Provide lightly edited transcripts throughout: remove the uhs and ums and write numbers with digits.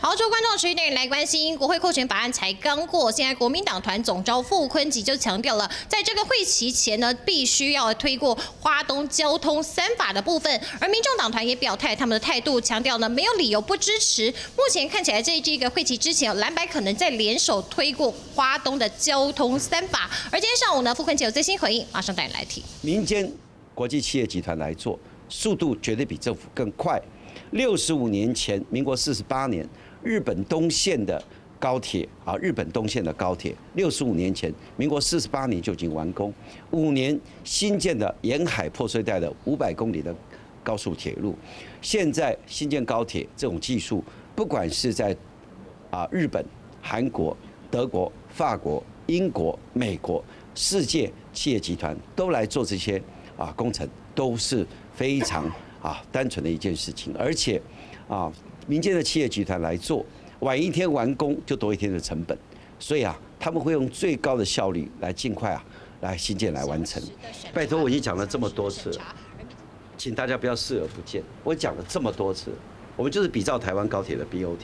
好，诸位观众持续带你来关心，国会扣权法案才刚过，现在国民党团总召傅昆萁就强调了，在这个会期前呢，必须要推过花东交通三法的部分。而民众党团也表态，他们的态度强调呢，没有理由不支持。目前看起来，这个会期之前，蓝白可能在联手推过花东的交通三法。而今天上午呢，傅昆萁有最新回应，马上带你来听。民间国际企业集团来做，速度绝对比政府更快。65年前，民国48年。日本东线的高铁啊，日本东线的高铁，65年前，民国48年就已经完工。5年新建的沿海破碎带的500公里的高速铁路，现在新建高铁这种技术，不管是在日本、韩国、德国、法国、英国、美国，世界企业集团都来做这些工程，都是非常单纯的一件事情，而且民间的企业集团来做，晚一天完工就多一天的成本，所以他们会用最高的效率来尽快来新建来完成。拜托，我已经讲了这么多次了，请大家不要视而不见。我讲了这么多次，我们就是比照台湾高铁的 BOT，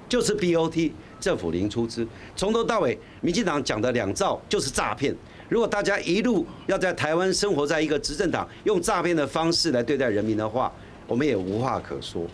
就是 BOT， 政府零出资，从头到尾，民进党讲的2兆就是诈骗。如果大家一路要在台湾生活在一个执政党用诈骗的方式来对待人民的话，我们也无话可说。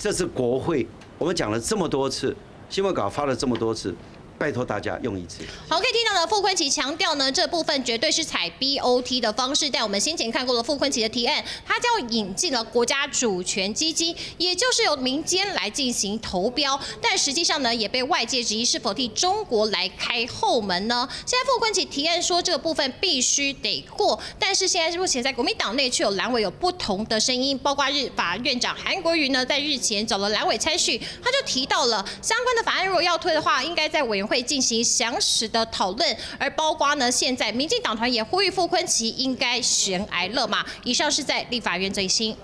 这是国会，我们讲了这么多次，新闻稿发了这么多次，拜托大家用一次。好，可以听到呢，傅昆萁强调呢，这部分绝对是采 BOT 的方式。但我们先前看过了傅昆萁的提案，他将引进了国家主权基金，也就是由民间来进行投标。但实际上呢，也被外界质疑是否替中国来开后门呢？现在傅昆萁提案说这个部分必须得过，但是现在目前在国民党内却有蓝委有不同的声音，包括法院长韩国瑜呢，在日前找了蓝委参叙，他就提到了相关的法案如果要推的话，应该在委员会进行详实的讨论，而包括呢，现在民进党团也呼吁傅昆萁应该悬崖勒马。以上是在立法院最新。